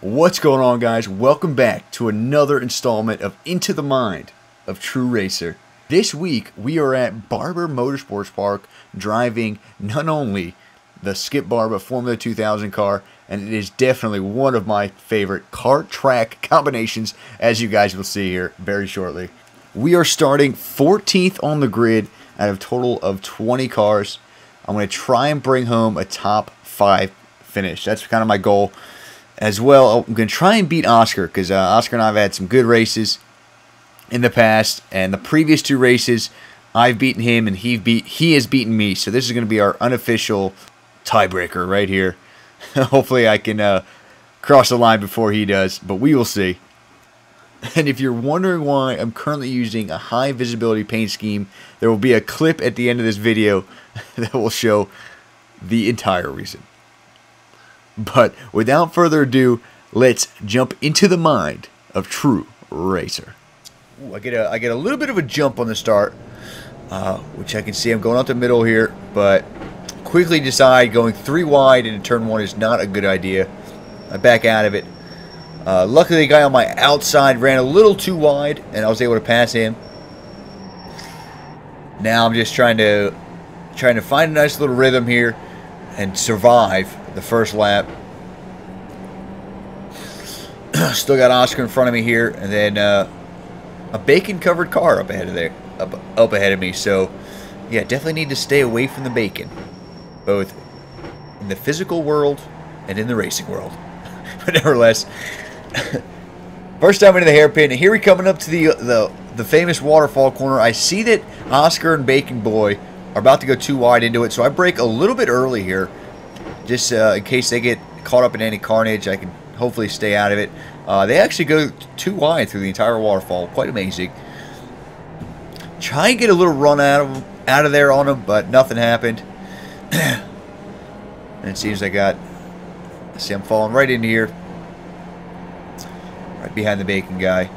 What's going on, guys? Welcome back to another installment of Into the Mind of True Racer. This week we are at Barber Motorsports Park driving not only the Skip Barber Formula 2000 car, and it is definitely one of my favorite kart track combinations, as you guys will see here very shortly. We are starting 14th on the grid out of a total of 20 cars. I'm going to try and bring home a top 5 finish. That's kind of my goal. As well, I'm going to try and beat Oscar, because Oscar and I have had some good races in the past, and the previous 2 races, I've beaten him, and he has beaten me, so this is going to be our unofficial tiebreaker right here. Hopefully I can cross the line before he does, but we will see. And if you're wondering why I'm currently using a high visibility paint scheme, there will be a clip at the end of this video that will show the entire reason. But without further ado, let's jump into the mind of True Racer. Ooh, I get a little bit of a jump on the start, which I can see I'm going out the middle here, but quickly decide going 3 wide into turn 1 is not a good idea. I back out of it. Luckily, the guy on my outside ran a little too wide, and I was able to pass him. Now I'm just trying to find a nice little rhythm here and survive the first lap. Still got Oscar in front of me here, and then a bacon-covered car up ahead of me. So, yeah, definitely need to stay away from the bacon, both in the physical world and in the racing world. But nevertheless, first time into the hairpin, and here we're coming up to the famous waterfall corner. I see that Oscar and Bacon Boy are about to go too wide into it, so I brake a little bit early here, just in case they get caught up in any carnage. I can hopefully stay out of it. They actually go too wide through the entire waterfall. Quite amazing. Try and get a little run out of there on them, but nothing happened. And it seems see, I'm falling right in here, right behind the bacon guy.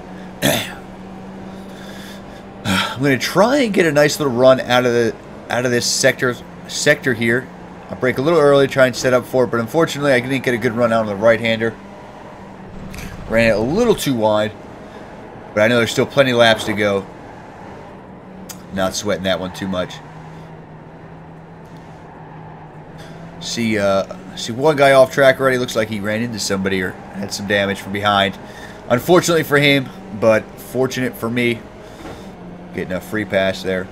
I'm going to try and get a nice little run out of this sector here. I brake a little early, try and set up for it, but unfortunately I didn't get a good run out on the right-hander. Ran it a little too wide, but I know there's still plenty of laps to go. Not sweating that one too much. See one guy off track already. Looks like he ran into somebody or had some damage from behind. Unfortunately for him, but fortunate for me, getting a free pass there.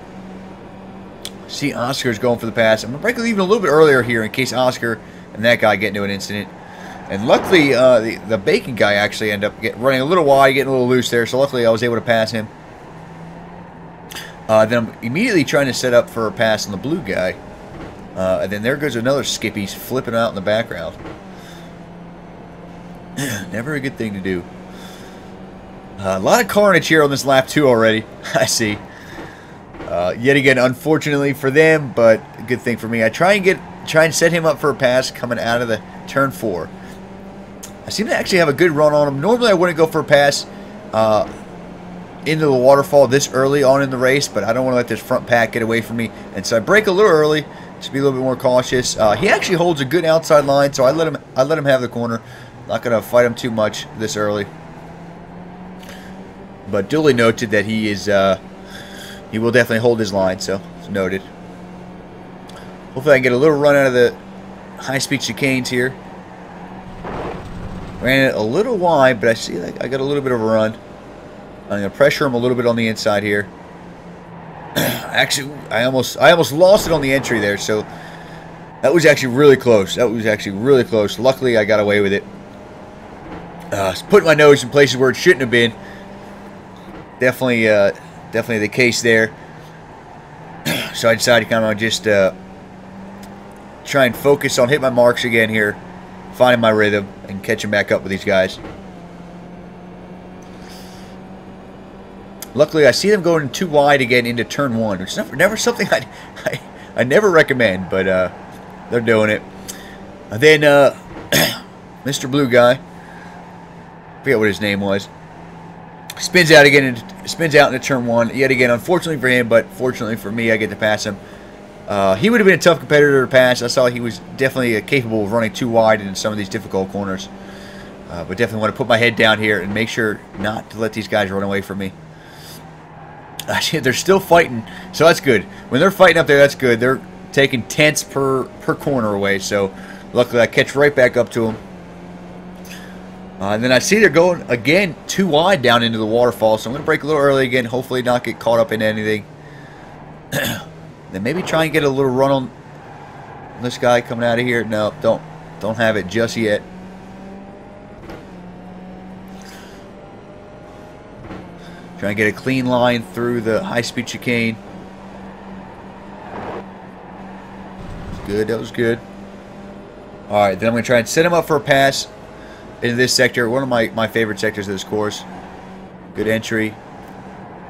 See Oscar's going for the pass. I'm going to brake even a little bit earlier here in case Oscar and that guy get into an incident. And luckily, the bacon guy actually ended up running a little wide, getting a little loose there. So luckily, I was able to pass him. Then I'm immediately trying to set up for a pass on the blue guy. And then there goes another Skippys flipping out in the background. Never a good thing to do. A lot of carnage here on this lap 2 already. I see. Yet again, unfortunately for them, but a good thing for me. I try and set him up for a pass coming out of the turn 4. I seem to actually have a good run on him. Normally I wouldn't go for a pass into the waterfall this early on in the race, but I don't want to let this front pack get away from me, and so I brake a little early to be a little bit more cautious. He actually holds a good outside line, so I let him have the corner. Not going to fight him too much this early, but duly noted that he will definitely hold his line, so it's noted. Hopefully I can get a little run out of the high-speed chicanes here. Ran it a little wide, but I see I got a little bit of a run. I'm going to pressure him a little bit on the inside here. Actually, I almost lost it on the entry there, so that was actually really close. Luckily, I got away with it. Putting my nose in places where it shouldn't have been. Definitely the case there. So I decided to kind of just try and focus on hitting my marks again here, finding my rhythm, and catching back up with these guys. Luckily, I see them going too wide again into turn 1, which is never something I never recommend, but they're doing it. And then Mr. Blue Guy, forget what his name was, spins out into turn 1 yet again. Unfortunately for him, but fortunately for me, I get to pass him. He would have been a tough competitor to pass. I saw he was definitely capable of running too wide in some of these difficult corners. But definitely want to put my head down here and make sure not to let these guys run away from me. They're still fighting, so that's good. When they're fighting up there, that's good. They're taking tenths per corner away, so luckily I catch right back up to them. And then I see they're going, again, too wide down into the waterfall, so I'm going to brake a little early again, hopefully not get caught up in anything. Then maybe try and get a little run on this guy coming out of here. No, don't have it just yet. Try and get a clean line through the high-speed chicane. Good, that was good. Alright, then I'm going to try and set him up for a pass into this sector. One of my favorite sectors of this course. Good entry.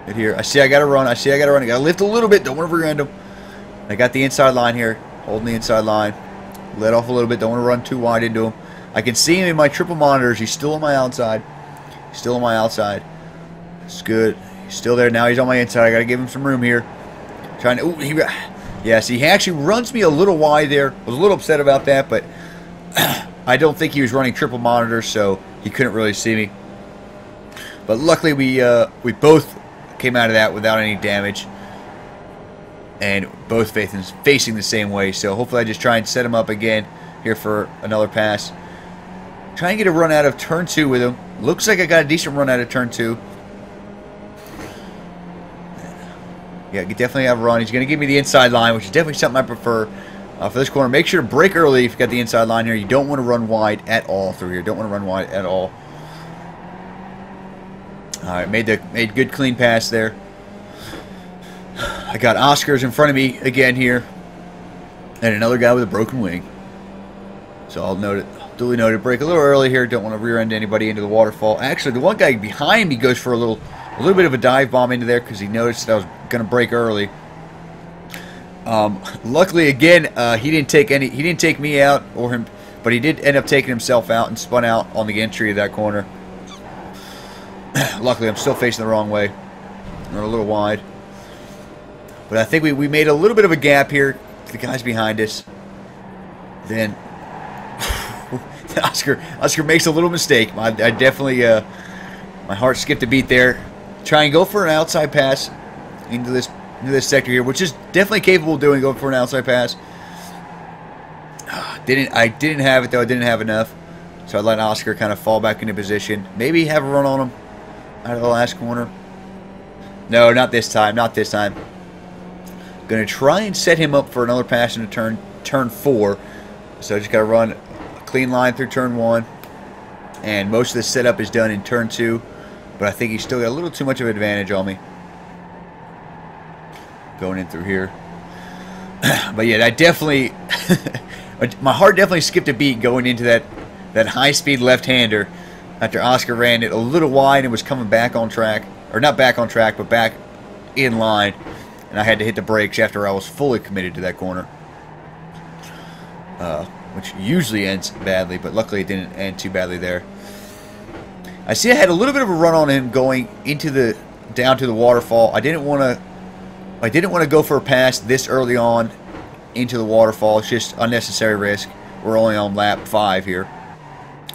Good here. I see I got to run. I got to lift a little bit. Don't want to rear end him. I got the inside line here. Holding the inside line. Let off a little bit. Don't want to run too wide into him. I can see him in my triple monitors. He's still on my outside. Still on my outside. It's good. He's still there. Now he's on my inside. I got to give him some room here. Trying to... Ooh, yeah, see, he actually runs me a little wide there. I was a little upset about that, but I don't think he was running triple monitors, so he couldn't really see me. But luckily, we both came out of that without any damage, and both facing the same way. So hopefully, I just try and set him up again here for another pass. Try and get a run out of turn 2 with him. Looks like I got a decent run out of turn 2. Yeah, definitely have a run. He's going to give me the inside line, which is definitely something I prefer for this corner. Make sure to brake early if you got the inside line here. You don't want to run wide at all through here. Don't want to run wide at all. All right, made good clean pass there. I got Oscars in front of me again here, and another guy with a broken wing. So I'll note it. Duly noted. Brake a little early here. Don't want to rear end anybody into the waterfall. Actually, the one guy behind me goes for a little bit of a dive bomb into there because he noticed that I was going to brake early. Luckily, again, he didn't take me out or him, but he did end up taking himself out and spun out on the entry of that corner. Luckily, I'm still facing the wrong way. We're a little wide, but I think we made a little bit of a gap here. The guys behind us. Then Oscar makes a little mistake. I definitely my heart skipped a beat there. Try and go for an outside pass into this sector here, which is definitely capable of doing, going for an outside pass. I didn't have it though. I didn't have enough, so I let Oscar kind of fall back into position. Maybe have a run on him out of the last corner. No, not this time. Not this time. Going to try and set him up for another pass into turn 4. So I just got to run a clean line through turn 1, and most of the setup is done in turn 2. But I think he's still got a little too much of an advantage on me. Going in through here. But yeah, that definitely... my heart definitely skipped a beat going into that high-speed left-hander after Oscar ran it a little wide and was coming back on track. Or not back on track, but back in line. And I had to hit the brakes after I was fully committed to that corner. Which usually ends badly, but luckily it didn't end too badly there. I see I had a little bit of a run on him going into down to the waterfall. I didn't want to go for a pass this early on into the waterfall. It's just unnecessary risk. We're only on lap 5 here,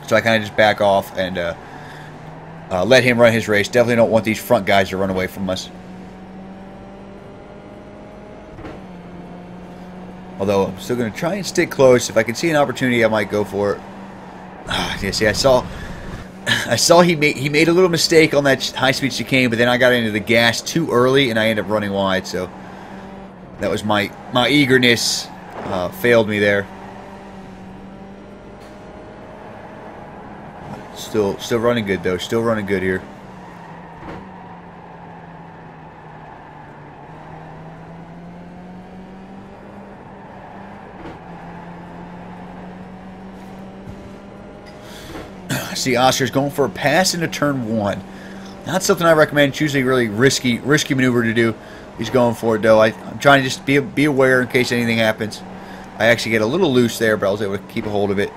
so I kind of just back off and let him run his race. Definitely don't want these front guys to run away from us. Although I'm still going to try and stick close. If I can see an opportunity, I might go for it. Yeah, see, I saw he made a little mistake on that high-speed chicane, but then I got into the gas too early, and I ended up running wide. So that was my eagerness failed me there. Still running good though. Still running good here. See, Oscar's going for a pass into turn 1. Not something I recommend. It's usually a really risky maneuver to do. He's going for it, though. I'm trying to just be aware in case anything happens. I actually get a little loose there, but I was able to keep a hold of it.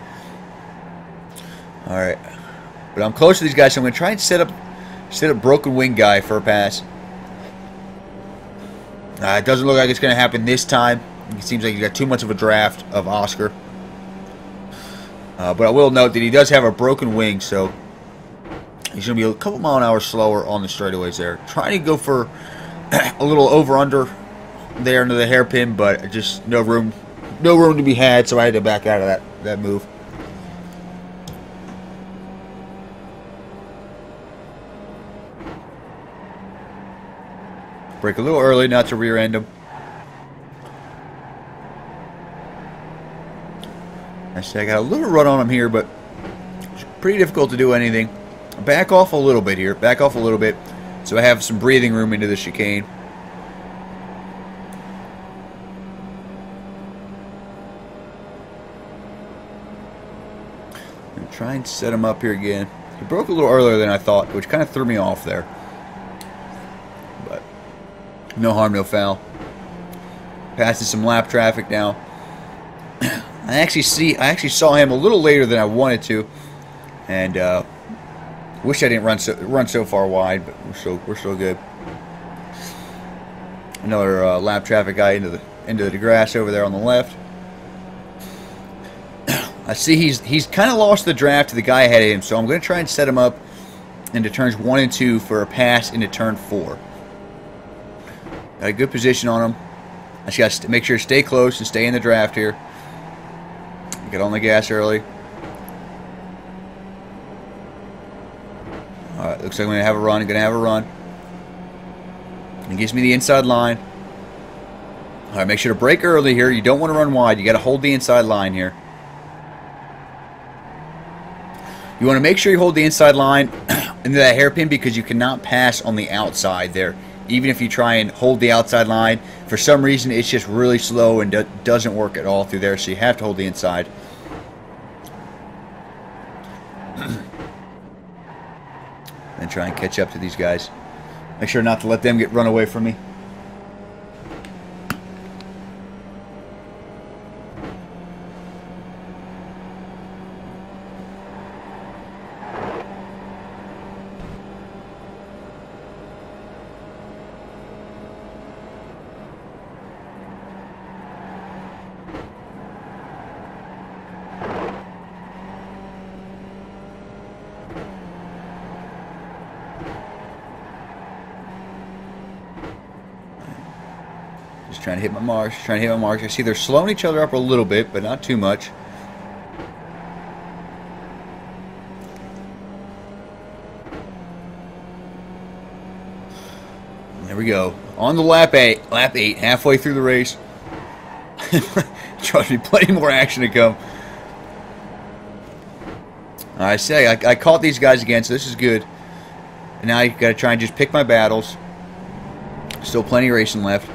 All right. But I'm close to these guys, so I'm going to try and set up broken wing guy for a pass. It doesn't look like it's going to happen this time. It seems like he's got too much of a draft of Oscar. But I will note that he does have a broken wing, so he's going to be a couple mile an hour slower on the straightaways there. Trying to go for a little over-under there into the hairpin, but just no room to be had, so I had to back out of that move. Brake a little early, not to rear end him. I say I got a little run on him here, but it's pretty difficult to do anything. Back off a little bit here. Back off a little bit so I have some breathing room into the chicane. I'm trying to set him up here again. He broke a little earlier than I thought, which kind of threw me off there. But no harm, no foul. Passing some lap traffic now. I actually saw him a little later than I wanted to, and wish I didn't run so far wide, but we're still good. Another lap traffic guy into the grass over there on the left. I see he's kind of lost the draft to the guy ahead of him, so I'm going to try and set him up into turns 1 and 2 for a pass into turn 4. Got a good position on him. I just got to make sure to stay close and stay in the draft here. Get on the gas early. Alright, looks like I'm going to have a run. I'm going to have a run. It gives me the inside line. Alright, make sure to brake early here. You don't want to run wide. You got to hold the inside line here. You want to make sure you hold the inside line into that hairpin because you cannot pass on the outside there. Even if you try and hold the outside line, for some reason it's just really slow and doesn't work at all through there, so you have to hold the inside. And try and catch up to these guys. Make sure not to let them run away from me. Just trying to hit my marks, I see they're slowing each other up a little bit, but not too much. There we go. On the lap 8, halfway through the race. Trust me, plenty more action to come. I say, I caught these guys again, so this is good. And now I got to try and just pick my battles. Still plenty of racing left.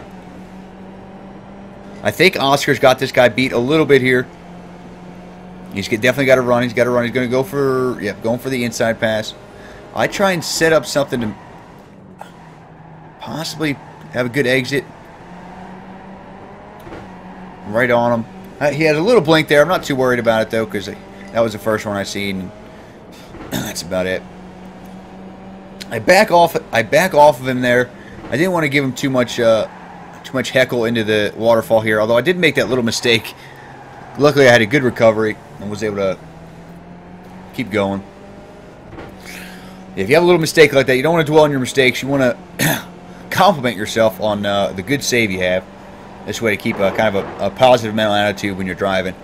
I think Oscar's got this guy beat a little bit here. He's definitely got to run. He's got to run. He's going to go for, going for the inside pass. I try and set up something to possibly have a good exit. Right on him. He has a little blink there. I'm not too worried about it, though, because that was the first one I seen. That's about it. I back off of him there. I didn't want to give him too much heckle into the waterfall here, although I did make that little mistake. Luckily I had a good recovery and was able to keep going. If you have a little mistake like that, you don't want to dwell on your mistakes. You want to compliment yourself on the good save you have. This way to keep a kind of a positive mental attitude when you're driving.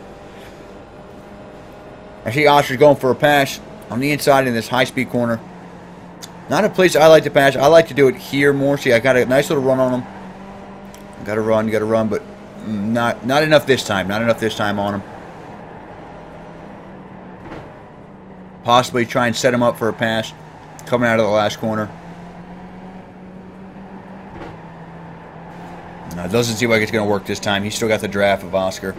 I see Oscar's going for a pass on the inside in this high-speed corner. Not a place I like to pass. I like to do it here more. See, I got a nice little run on him. Got to run, but not enough this time. Not enough this time on him. Possibly try and set him up for a pass coming out of the last corner. It doesn't seem like it's going to work this time. He's still got the draft of Oscar.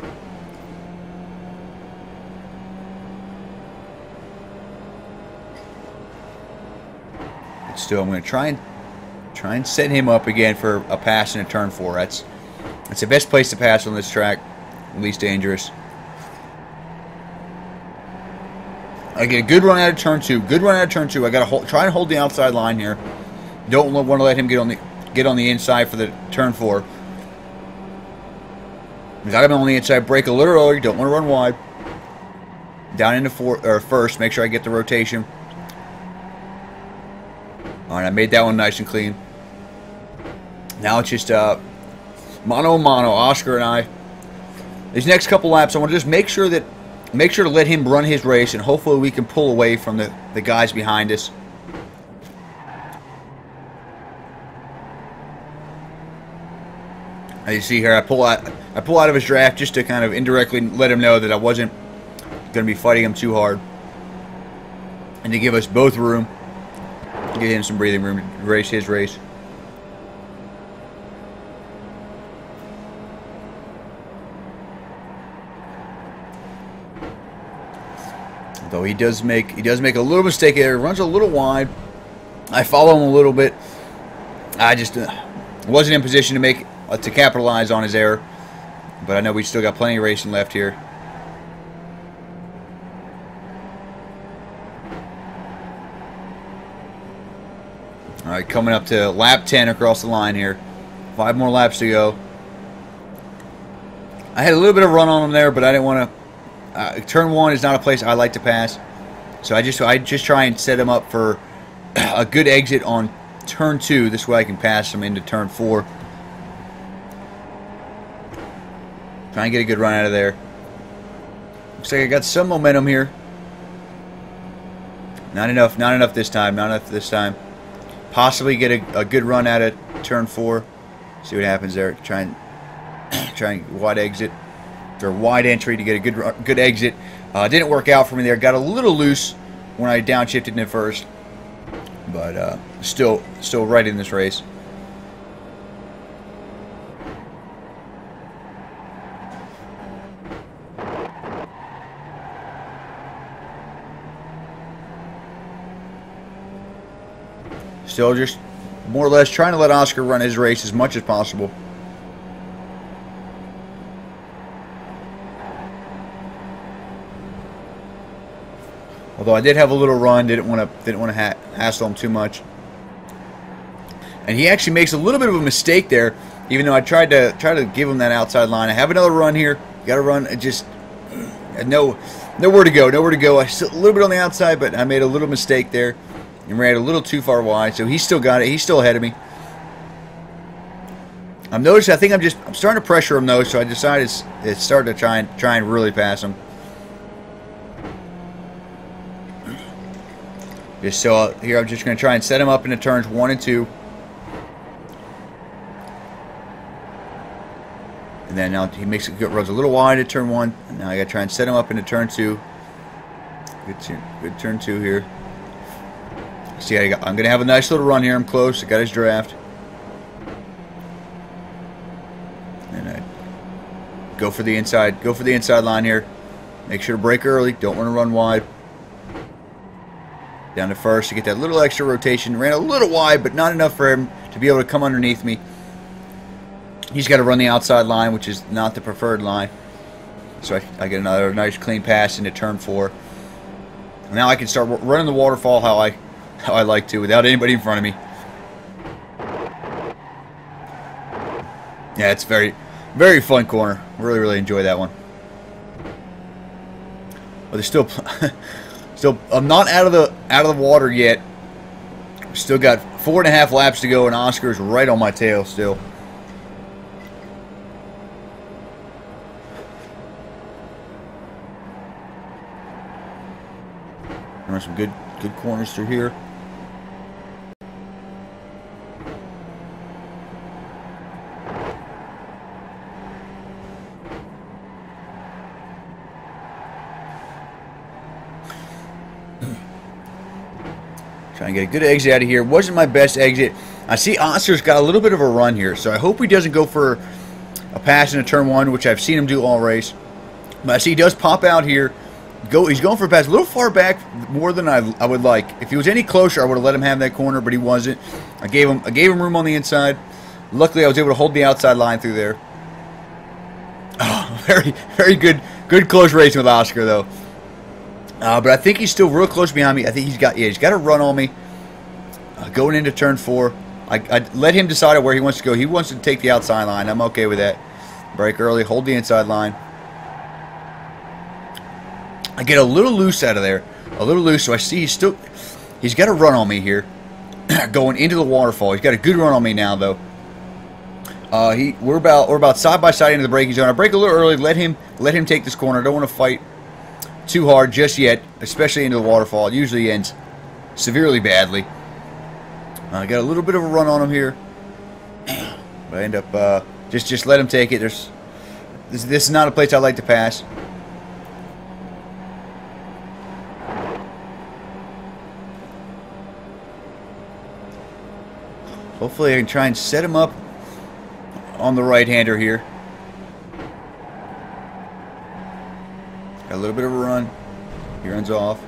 But still, I'm going to try and set him up again for a pass in a turn 4. That's the best place to pass on this track. Least dangerous. I get a good run out of turn 2. I got to try and hold the outside line here. Don't want to let him get on the inside for the turn 4. Got him on the inside. Brake a little early. Don't want to run wide. down into first. Make sure I get the rotation. All right, I made that one nice and clean. Now it's just mano a mano, Oscar and I. These next couple laps, I want to just make sure to let him run his race, and hopefully we can pull away from the guys behind us. As you see here, I pull out of his draft just to kind of indirectly let him know that I wasn't going to be fighting him too hard, and to give us both room, get him some breathing room to race his race. Though he does make a little mistake here. Runs a little wide. I follow him a little bit. I just wasn't in position to capitalize on his error. But I know we still got plenty of racing left here. All right, coming up to lap 10 across the line here. 5 more laps to go. I had a little bit of run on him there, but I didn't want to. Turn 1 is not a place I like to pass, so I just try and set him up for a good exit on turn 2. This way I can pass him into turn 4. Try and get a good run out of there. Looks like I got some momentum here. Not enough this time. Possibly get a good run out of turn 4. See what happens there. Try and wide exit. Or wide entry to get a good exit. Didn't work out for me there. Got a little loose when I downshifted in first, but still right in this race. Still just more or less trying to let Oscar run his race as much as possible. Although I did have a little run, didn't want to hassle him too much. And he actually makes a little bit of a mistake there, even though I tried to give him that outside line. I have another run here. Got to run. Just nowhere to go. I still a little bit on the outside, but I made a little mistake there and ran a little too far wide. So he still got it. He's still ahead of me. I'm noticing. I think I'm starting to pressure him though. So I decided it's starting to try and really pass him. So here I'm just going to try and set him up into turns 1 and 2. And then now he runs a little wide at turn 1. And now I got to try and set him up into turn 2. Good turn 2 here. See, I'm going to have a nice little run here. I'm close. I got his draft. And I go for the inside line here. Make sure to brake early. Don't want to run wide. Down to first to get that little extra rotation. Ran a little wide, but not enough for him to be able to come underneath me. He's got to run the outside line, which is not the preferred line. So I get another nice clean pass into turn 4. Now I can start running the waterfall how I like to, without anybody in front of me. Yeah, it's very, very fun corner. Really enjoy that one. But there's still. So I'm not out of the water yet. Still got 4.5 laps to go, and Oscar's right on my tail still. Run some good corners through here. Trying to get a good exit out of here. Wasn't my best exit. I see Oscar's got a little bit of a run here, so I hope he doesn't go for a pass into turn 1, which I've seen him do all race. But I see he does pop out here. He's going for a pass a little far back, more than I would like. If he was any closer, I would have let him have that corner, but he wasn't. I gave him room on the inside. Luckily, I was able to hold the outside line through there. Oh, very good close racing with Oscar though. But I think he's still real close behind me. I think he's got a run on me. Going into turn 4. I let him decide where he wants to go. He wants to take the outside line. I'm okay with that. Brake early, hold the inside line. I get a little loose out of there. A little loose, so I see he's got a run on me here. Going into the waterfall. He's got a good run on me now, though. We're about side by side into the braking zone. I brake a little early. Let him take this corner. I don't want to fight too hard just yet, especially into the waterfall. It usually ends severely badly. I got a little bit of a run on him here, but I end up just let him take it. This is not a place I like to pass. Hopefully I can try and set him up on the right-hander here. Got a little bit of a run. He runs off.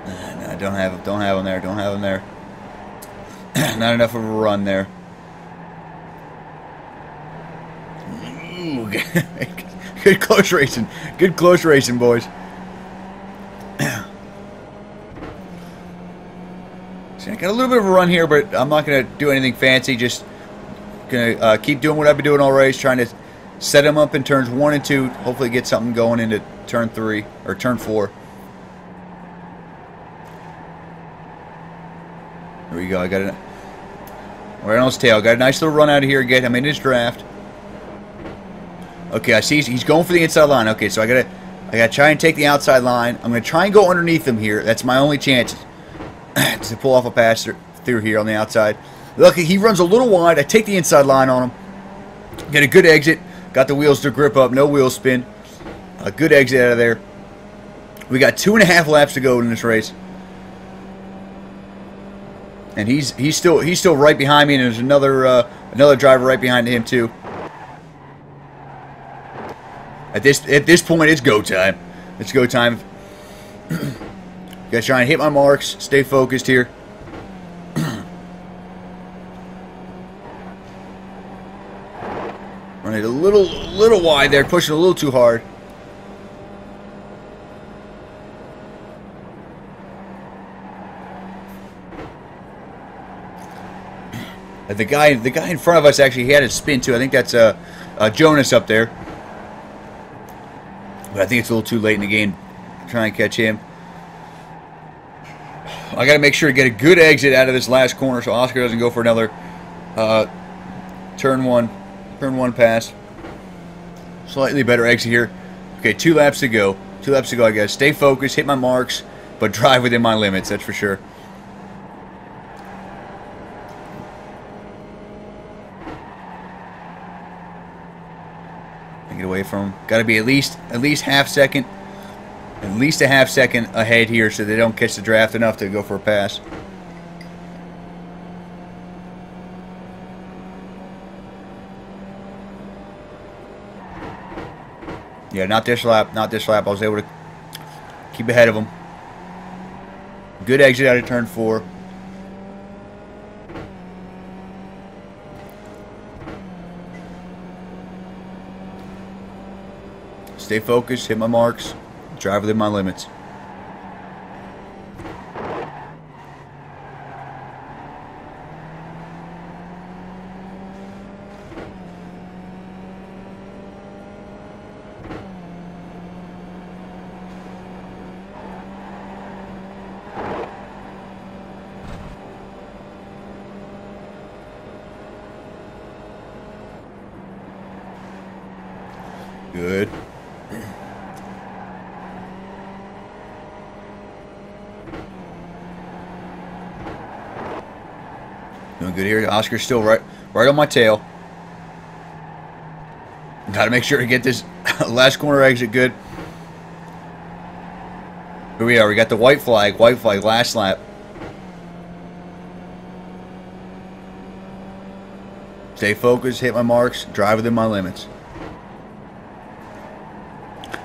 No, don't have him there. Don't have him there. Not enough of a run there. Ooh, good close racing. Good close racing, boys. See, I got a little bit of a run here, but I'm not going to do anything fancy. Just going to keep doing what I've been doing all race, trying to set him up in turns 1 and 2. Hopefully get something going into turn 3 or turn 4. There we go. I got it right on his tail. Got a nice little run out of here. Get him in his draft. Okay, I see he's going for the inside line. Okay, so I gotta try and take the outside line. I'm gonna try and go underneath him here. That's my only chance to pull off a pass through here on the outside. Look, he runs a little wide. I take the inside line on him. Get a good exit. Got the wheels to grip up. No wheel spin. A good exit out of there. We got 2.5 laps to go in this race. And he's still right behind me, and there's another driver right behind him too. At this point, it's go time. It's go time. Gotta try and hit my marks. Stay focused here. Run it a little wide there, pushing a little too hard. The guy in front of us actually he had a spin too. I think that's Jonas up there. But I think it's a little too late in the game to try and catch him. I got to make sure to get a good exit out of this last corner so Oscar doesn't go for another turn one pass. Slightly better exit here. Okay, 2 laps to go. 2 laps to go, I guess. Stay focused, hit my marks, but drive within my limits, that's for sure. Get away from him. Got to be at least half second, at least a half second ahead here, so they don't catch the draft enough to go for a pass. Yeah, not this lap. Not this lap. I was able to keep ahead of him. Good exit out of turn 4. Stay focused, hit my marks, drive within my limits. Good. Doing good here. Oscar's still right on my tail. Got to make sure to get this last corner exit good. Here we are. We got the white flag. White flag last lap. Stay focused. Hit my marks. Drive within my limits.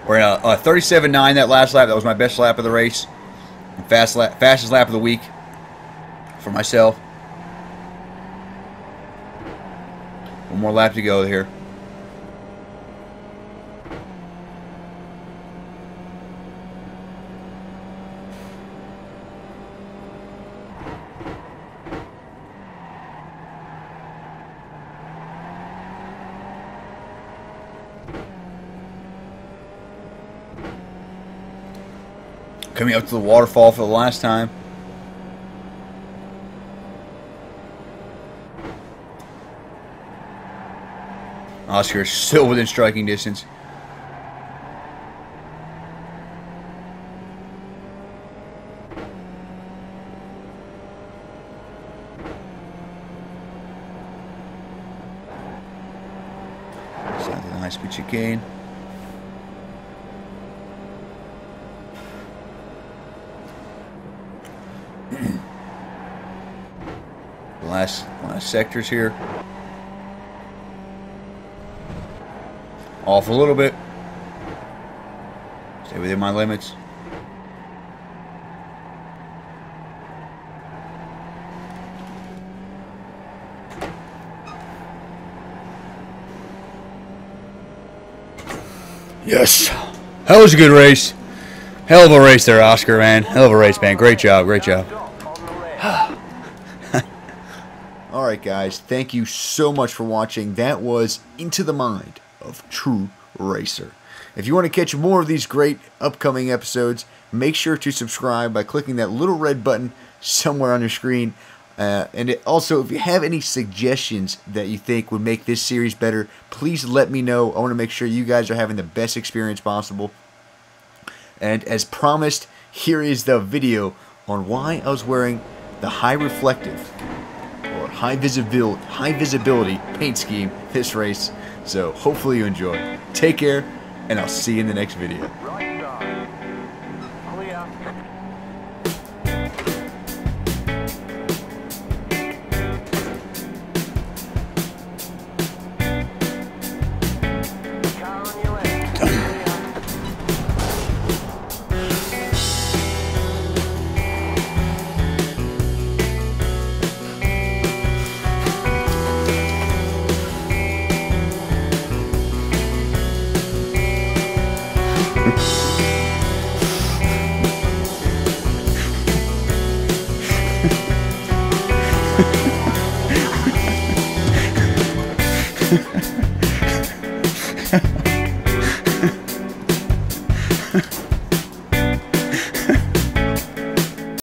We're in a 37.9 that last lap. That was my best lap of the race. Fastest lap of the week for myself. One more lap to go here. Coming up to the waterfall for the last time. Oscar is still within striking distance. South of the high-speed chicane. Last sectors here. Off a little bit. Stay within my limits. Yes. That was a good race. Hell of a race there, Oscar, man. Hell of a race, man. Great job. Great job. Alright, guys. Thank you so much for watching. That was Into the Mind of True Racer. If you want to catch more of these great upcoming episodes, make sure to subscribe by clicking that little red button somewhere on your screen. Also, if you have any suggestions that you think would make this series better, please let me know. I want to make sure you guys are having the best experience possible. And as promised, here is the video on why I was wearing the high reflective or high visibility paint scheme this race. So hopefully you enjoy. Take care, and I'll see you in the next video. Ha ha ha.